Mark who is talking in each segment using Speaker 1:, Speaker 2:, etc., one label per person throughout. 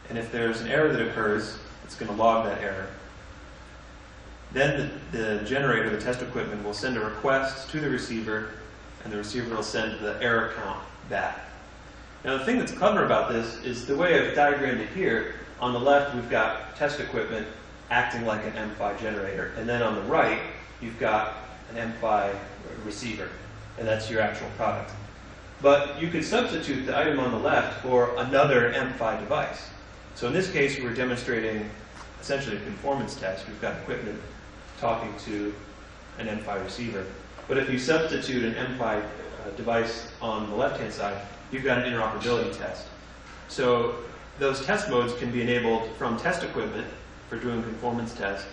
Speaker 1: And if there's an error that occurs, it's going to log that error. Then the generator, the test equipment, will send a request to the receiver, and the receiver will send the error count back. Now the thing that's clever about this is the way I've diagrammed it here. On the left, we've got test equipment acting like an MIPI generator. And then on the right, you've got an MIPI receiver. And that's your actual product. But you could substitute the item on the left for another MIPI device. So in this case, we're demonstrating essentially a conformance test. We've got equipment talking to an MIPI receiver. But if you substitute an MIPI device on the left-hand side, you've got an interoperability test. So those test modes can be enabled from test equipment for doing conformance tests,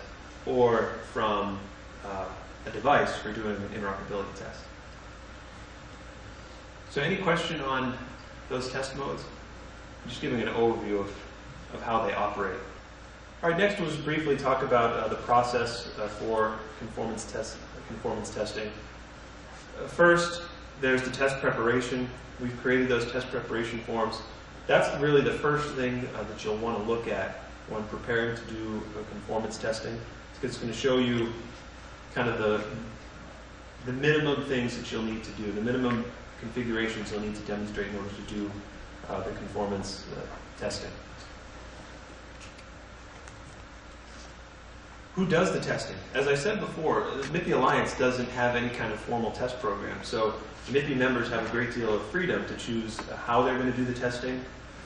Speaker 1: or from a device for doing an interoperability test. So any question on those test modes? I'm just giving an overview of how they operate. All right, next we'll just briefly talk about the process for conformance testing. First, there's the test preparation. We've created those test preparation forms. That's really the first thing that you'll want to look at when preparing to do conformance testing. It's going to show you kind of the minimum things that you'll need to do, the minimum configurations you'll need to demonstrate in order to do the conformance testing. Who does the testing? As I said before, the MIPI Alliance doesn't have any kind of formal test program, so MIPI members have a great deal of freedom to choose how they're going to do the testing.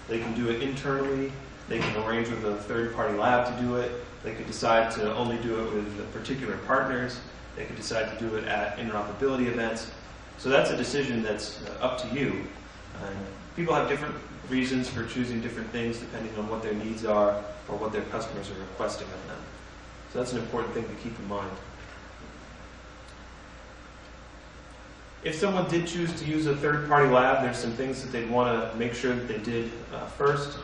Speaker 1: They can do it internally, they can arrange with a third-party lab to do it, they could decide to only do it with particular partners, they could decide to do it at interoperability events. So that's a decision that's up to you. People have different reasons for choosing different things depending on what their needs are or what their customers are requesting of them. So that's an important thing to keep in mind. If someone did choose to use a third-party lab, there's some things that they'd want to make sure that they did first.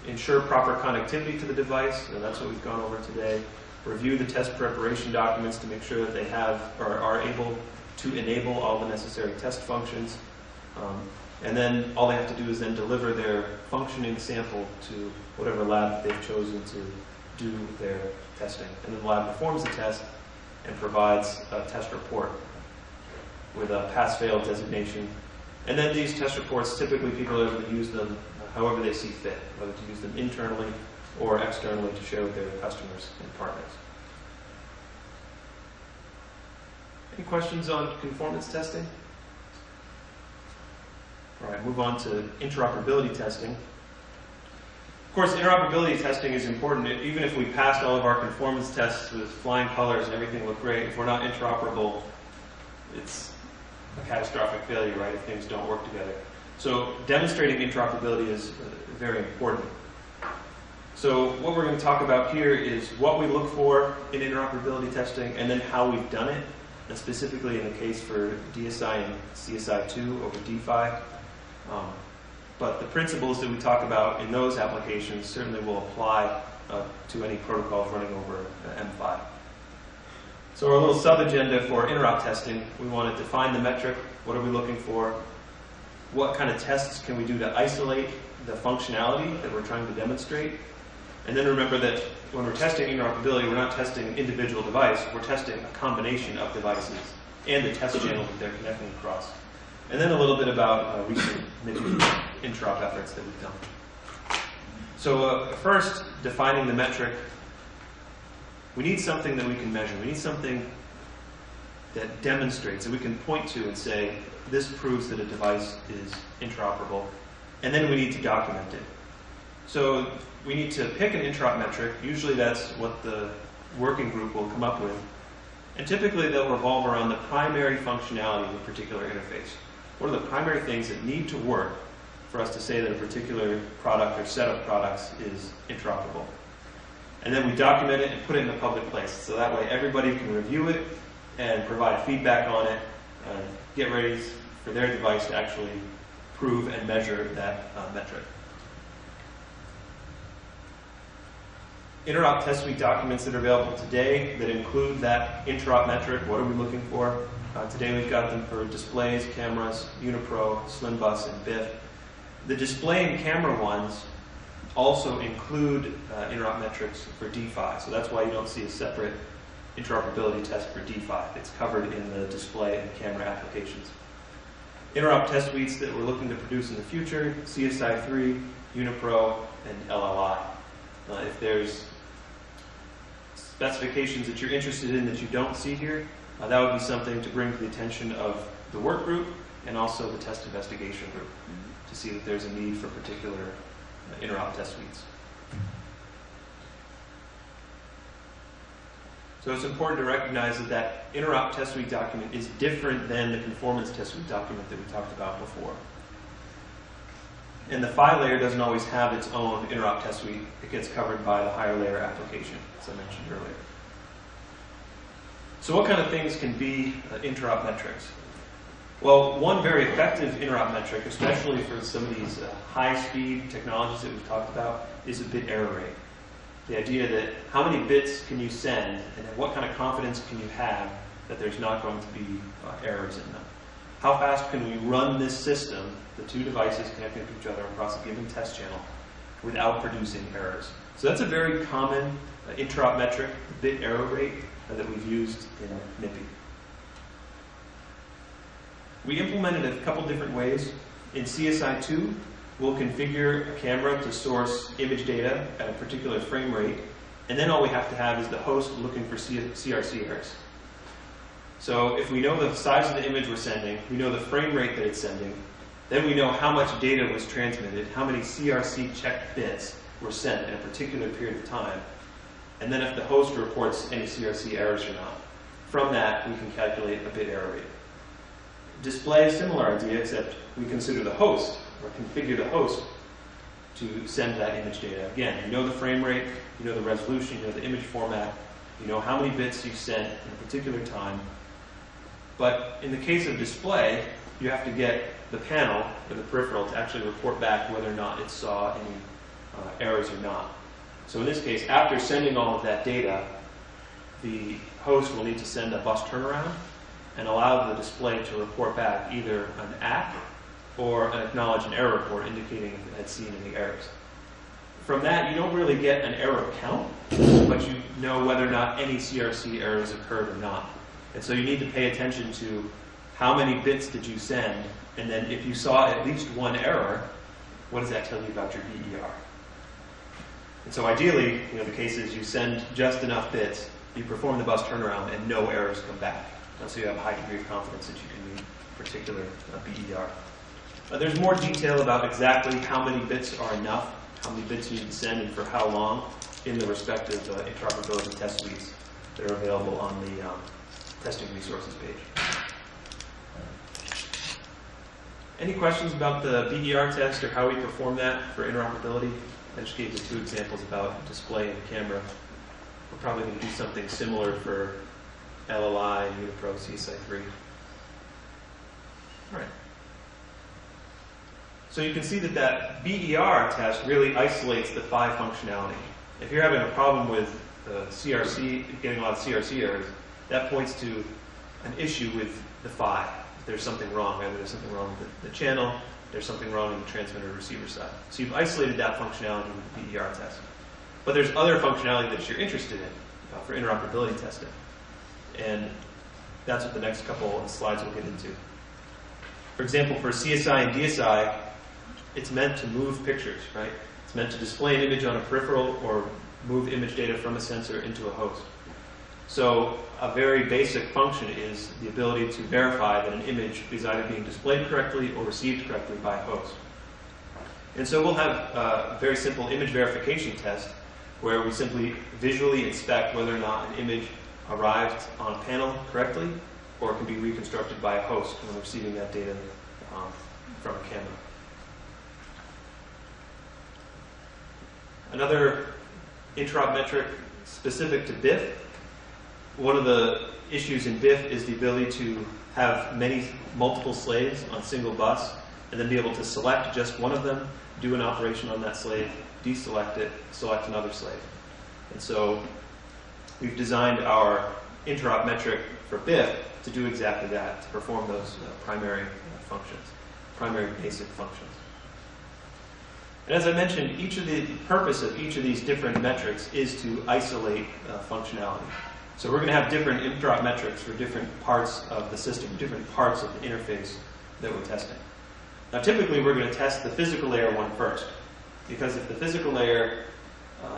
Speaker 1: Ensure proper connectivity to the device, and that's what we've gone over today. Review the test preparation documents to make sure that they have or are able to enable all the necessary test functions. And then all they have to do is then deliver their functioning sample to whatever lab they've chosen to do their testing. And then the lab performs the test and provides a test report with a pass-fail designation. And then these test reports, typically people are able to use them however they see fit, whether to use them internally or externally to share with their customers and partners. Any questions on conformance testing? All right, move on to interoperability testing. Of course, interoperability testing is important. Even if we passed all of our conformance tests with flying colors and everything looked great, if we're not interoperable, it's a catastrophic failure, right, if things don't work together. So demonstrating interoperability is very important. So what we're going to talk about here is what we look for in interoperability testing and then how we've done it, and specifically in the case for DSI and CSI2 over DPHI. But the principles that we talk about in those applications certainly will apply to any protocols running over M5. So our little sub-agenda for interop testing, we want to define the metric. What are we looking for? What kind of tests can we do to isolate the functionality that we're trying to demonstrate? And then remember that when we're testing interoperability, we're not testing an individual device, we're testing a combination of devices and the test channel that they're connecting across. And then a little bit about recent MIPI interop efforts that we've done. So first, defining the metric. We need something that we can measure. We need something that demonstrates, that we can point to and say, this proves that a device is interoperable. And then we need to document it. So we need to pick an interop metric. Usually that's what the working group will come up with. And typically they'll revolve around the primary functionality of a particular interface. What are the primary things that need to work for us to say that a particular product or set of products is interoperable? And then we document it and put it in a public place. So that way everybody can review it and provide feedback on it and get ready for their device to actually prove and measure that metric. Interop test suite documents that are available today that include that interop metric. What are we looking for? Today we've got them for displays, cameras, Unipro, Slim Bus, and BIF. The display and camera ones also include interop metrics for D5. So that's why you don't see a separate interoperability test for D5. It's covered in the display and camera applications. Interop test suites that we're looking to produce in the future: CSI3, UniPro, and LLI. If there's specifications that you're interested in that you don't see here, that would be something to bring to the attention of the work group and also the test investigation group to see that there's a need for particular interop test suites. So it's important to recognize that that interop test suite document is different than the conformance test suite document that we talked about before. And the PHY layer doesn't always have its own interop test suite. It gets covered by the higher layer application, as I mentioned earlier. So what kind of things can be interop metrics? Well, one very effective interop metric, especially for some of these high-speed technologies that we've talked about, is a bit error rate. The idea that how many bits can you send, and what kind of confidence can you have that there's not going to be errors in them. How fast can we run this system, the two devices connecting to each other across a given test channel, without producing errors? So that's a very common interop metric, the bit error rate, that we've used in MIPI. We implemented it a couple different ways. In CSI2, we'll configure a camera to source image data at a particular frame rate, and then all we have to have is the host looking for CRC errors. So if we know the size of the image we're sending, we know the frame rate that it's sending, then we know how much data was transmitted, how many CRC checked bits were sent in a particular period of time, and then if the host reports any CRC errors or not. From that, we can calculate a bit error rate. Display is a similar idea, except we consider the host, or configure the host, to send that image data. Again, you know the frame rate, you know the resolution, you know the image format, you know how many bits you've sent in a particular time. But in the case of display, you have to get the panel, or the peripheral, to actually report back whether or not it saw any errors or not. So in this case, after sending all of that data, the host will need to send a bus turnaround and allow the display to report back either an ACK or an acknowledge an error report indicating if it had seen any errors. From that, you don't really get an error count, but you know whether or not any CRC errors occurred or not. And so you need to pay attention to how many bits did you send, and then if you saw at least one error, what does that tell you about your BER? And so ideally, the case is you send just enough bits, you perform the bus turnaround, and no errors come back. And so you have a high degree of confidence that you can meet a particular BER. There's more detail about exactly how many bits are enough, how many bits you need to send, and for how long in the respective interoperability test suites that are available on the testing resources page. Any questions about the BER test or how we perform that for interoperability? I just gave you two examples about display and camera. We're probably going to do something similar for LLI, UniPro, CSI3. All right. So you can see that that BER test really isolates the PHY functionality. If you're having a problem with the CRC, getting a lot of CRC errors, that points to an issue with the PHY. If there's something wrong, either there's something wrong with the channel, there's something wrong in the transmitter or receiver side. So you've isolated that functionality with the BER test. But there's other functionality that you're interested in for interoperability testing. And that's what the next couple of slides will get into. For example, for CSI and DSI, it's meant to move pictures, right? It's meant to display an image on a peripheral or move image data from a sensor into a host. So a very basic function is the ability to verify that an image is either being displayed correctly or received correctly by a host. And so we'll have a very simple image verification test where we simply visually inspect whether or not an image arrived on a panel correctly or can be reconstructed by a host when receiving that data from a camera. Another interop metric specific to BIF. One of the issues in BIF is the ability to have multiple slaves on a single bus and then be able to select just one of them, do an operation on that slave, deselect it, select another slave. And so we've designed our interop metric for BIF to do exactly that, to perform those primary functions, primary basic functions. And as I mentioned, the purpose of each of these different metrics is to isolate functionality. So we're going to have different interop metrics for different parts of the system, different parts of the interface that we're testing. Now typically we're going to test the physical layer one first, because if the physical layer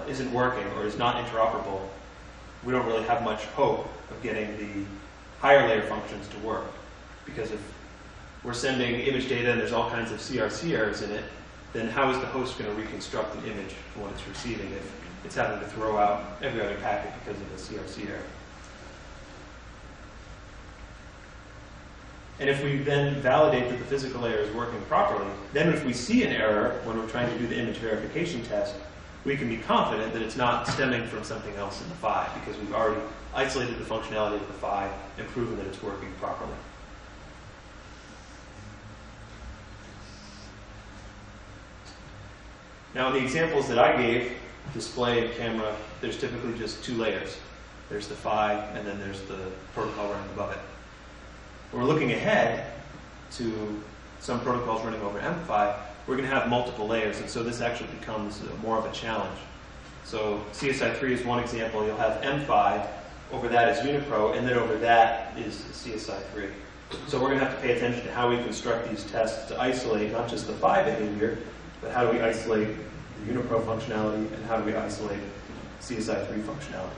Speaker 1: isn't working or is not interoperable, we don't really have much hope of getting the higher layer functions to work. Because if we're sending image data and there's all kinds of CRC errors in it, then how is the host going to reconstruct the image from what it's receiving if it's having to throw out every other packet because of a CRC error? And if we then validate that the physical layer is working properly, then if we see an error when we're trying to do the image verification test, we can be confident that it's not stemming from something else in the PHY, because we've already isolated the functionality of the PHY and proven that it's working properly. Now, in the examples that I gave, display and camera, there's typically just two layers. There's the PHY, and then there's the protocol running above it. When we're looking ahead to some protocols running over MIPI, we're going to have multiple layers, and so this actually becomes more of a challenge. So CSI3 is one example. You'll have MIPI, over that is Unipro, and then over that is CSI3. So we're going to have to pay attention to how we construct these tests to isolate not just the PHY behavior, but how do we isolate the Unipro functionality, and how do we isolate CSI3 functionality.